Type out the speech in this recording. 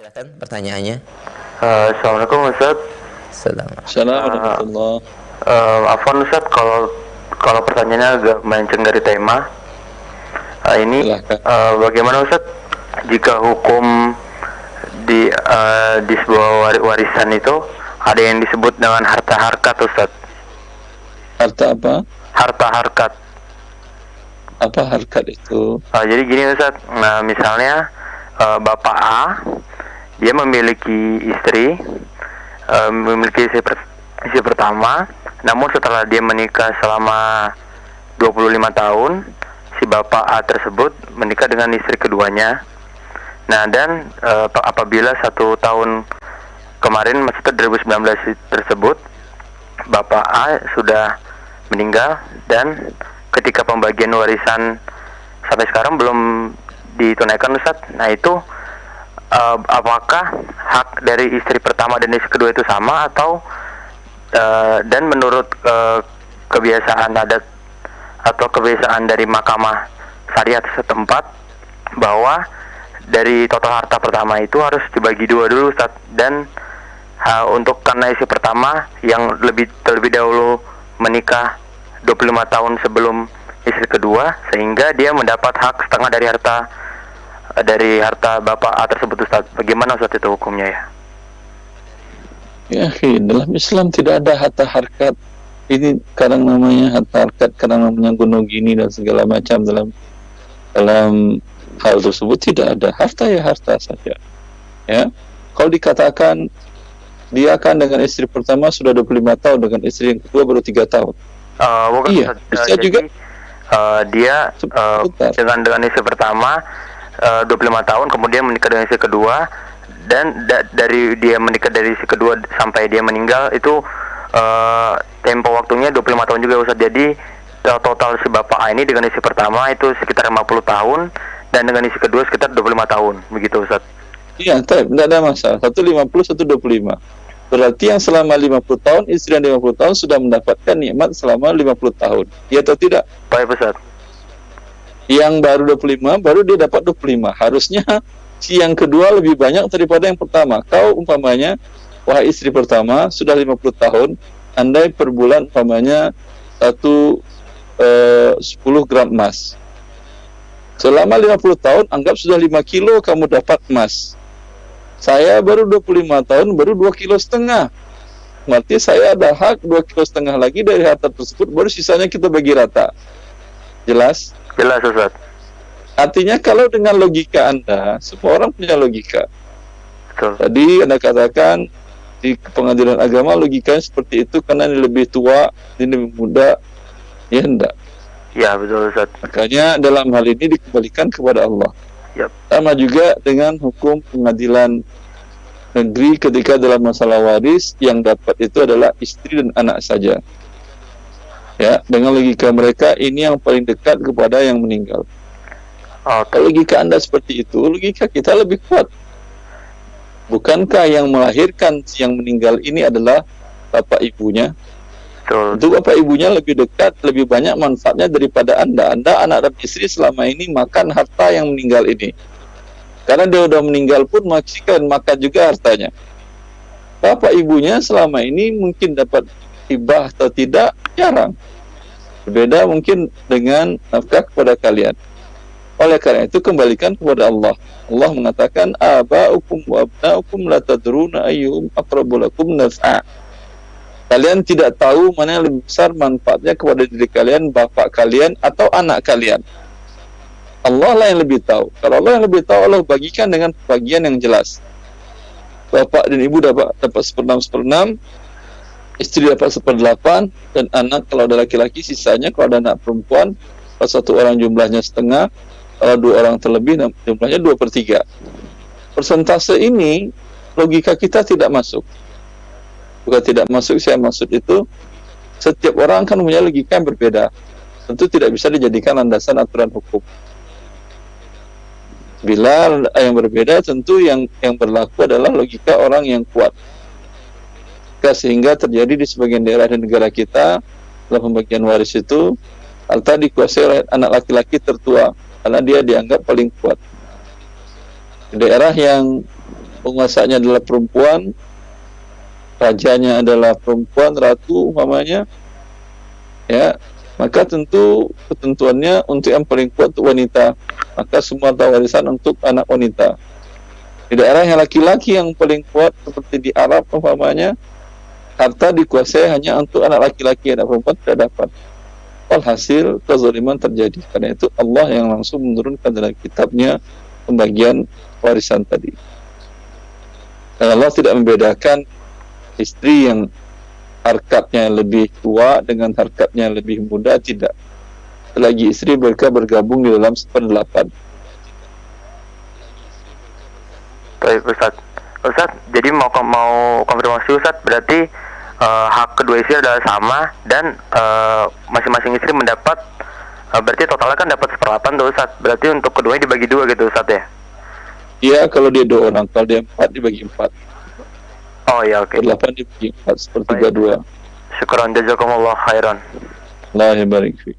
Silakan pertanyaannya. Assalamualaikum Ustaz. Assalamualaikum warahmatullahi. Afwan Ustaz, kalau pertanyaannya agak melenceng dari tema. Bagaimana Ustaz jika hukum di sebuah warisan itu ada yang disebut dengan harta harkat Ustaz? Harta apa? Harta harkat. Apa harkat itu? Jadi gini Ustaz, misalnya Bapak A dia memiliki istri, istri pertama, namun setelah dia menikah selama 25 tahun, si Bapak A tersebut menikah dengan istri keduanya. Nah, dan apabila 1 tahun kemarin, maksudnya 2019 tersebut, Bapak A sudah meninggal, dan ketika pembagian warisan sampai sekarang belum ditunaikan Ustaz. Nah, itu apakah hak dari istri pertama dan istri kedua itu sama, atau dan menurut kebiasaan adat atau kebiasaan dari mahkamah syariat setempat bahwa dari total harta pertama itu harus dibagi 2 dulu Ustaz, dan untuk karena istri pertama yang terlebih dahulu menikah 25 tahun sebelum istri kedua, sehingga dia mendapat hak setengah dari harta Bapak A tersebut Ustaz. Bagaimana Ustaz itu hukumnya ya? Ya, dalam Islam tidak ada harta harkat. Ini kadang namanya harta harkat, kadang namanya gunung gini dan segala macam dalam hal tersebut tidak ada. Harta ya harta saja. Ya. Kalau dikatakan dia kan dengan istri pertama sudah 25 tahun, dengan istri yang kedua baru 3 tahun. Bukan iya, Ustaz. bisa juga Dia dengan istri pertama 25 tahun, kemudian menikah dengan istri kedua, dan dari dia menikah dari istri kedua sampai dia meninggal itu tempo waktunya 25 tahun juga Ustaz. Jadi total si Bapak A ini dengan istri pertama itu sekitar 50 tahun, dan dengan istri kedua sekitar 25 tahun, begitu Ustaz. Iya, tidak ada masalah. 150, 125. Berarti yang selama 50 tahun, istri yang 50 tahun sudah mendapatkan nikmat selama 50 tahun. Iya atau tidak? Baik Ustaz. Yang baru 25, baru dia dapat 25. Harusnya si yang kedua lebih banyak daripada yang pertama. Kau umpamanya, wahai istri pertama, sudah 50 tahun, andai per bulan umpamanya 10 gram emas. Selama 50 tahun, anggap sudah 5 kilo kamu dapat emas. Saya baru 25 tahun, baru 2,5 kilo. Berarti saya ada hak 2,5 kilo lagi dari harta tersebut, baru sisanya kita bagi rata. Jelas? Jelas Ustaz. Artinya kalau dengan logika Anda, semua orang punya logika. Betul. Tadi Anda katakan di pengadilan agama logikanya seperti itu karena ini lebih tua, ini lebih muda. Ya enggak? Ya betul Ustaz. Makanya dalam hal ini dikembalikan kepada Allah. Yep. Sama juga dengan hukum pengadilan negeri ketika dalam masalah waris yang dapat itu adalah istri dan anak saja. Ya, dengan logika mereka ini yang paling dekat kepada yang meninggal. Kalau logika Anda seperti itu, logika kita lebih kuat. Bukankah yang melahirkan yang meninggal ini adalah bapak ibunya? Itu bapak ibunya lebih dekat, lebih banyak manfaatnya daripada Anda. Anda anak dan istri selama ini makan harta yang meninggal ini. Karena dia sudah meninggal pun masih kan makan juga hartanya. Bapak ibunya selama ini mungkin dapat hibah atau tidak, jarang. Berbeda mungkin dengan nafkah kepada kalian. Oleh karena itu kembalikan kepada Allah. Allah mengatakan aba'ukum wa abna'ukum la tadruna ayyuhum aqrabu lakum naf'a. Kalian tidak tahu mana yang lebih besar manfaatnya kepada diri kalian, bapak kalian atau anak kalian. Allah lah yang lebih tahu. Kalau Allah yang lebih tahu, Allah bagikan dengan bagian yang jelas. Bapak dan ibu dapat 1/6, istri dapat 1/8, dan anak kalau ada laki-laki sisanya, kalau ada anak perempuan, kalau 1 orang jumlahnya setengah, kalau 2 orang terlebih jumlahnya 2/3. Persentase ini logika kita tidak masuk. Bukan tidak masuk, saya maksud itu setiap orang kan punya logika yang berbeda. Tentu tidak bisa dijadikan landasan aturan hukum. Bila yang berbeda, tentu yang berlaku adalah logika orang yang kuat. Sehingga terjadi di sebagian daerah di negara kita dalam pembagian waris itu harta dikuasai oleh anak laki-laki tertua karena dia dianggap paling kuat. Di daerah yang penguasanya adalah perempuan, rajanya adalah perempuan, ratu umpamanya, ya, maka tentu ketentuannya untuk yang paling kuat untuk wanita, maka semua harta warisan untuk anak wanita. Di daerah yang laki-laki yang paling kuat seperti di Arab umpamanya, harta dikuasai hanya untuk anak laki-laki, anak perempuan tidak dapat. Walhasil kezaliman terjadi. Karena itu Allah yang langsung menurunkan dalam kitabnya pembagian warisan tadi. Dan Allah tidak membedakan istri yang harkatnya lebih tua dengan harkatnya lebih muda, tidak. Selagi istri mereka bergabung di dalam 1/8. Baik Ustaz. Ustaz, jadi mau konfirmasi Ustaz, berarti hak kedua istri adalah sama dan masing-masing istri mendapat berarti totalnya kan dapat 1/8 tuh Ustaz. Berarti untuk keduanya dibagi 2 gitu Ustaz ya? Iya, kalau dia 2 orang, kalau dia 4 dibagi 4. Oh ya, oke. 8 dibagi 4, 1/3. Syukran, jazakumullah khairan. Allah barik fiik.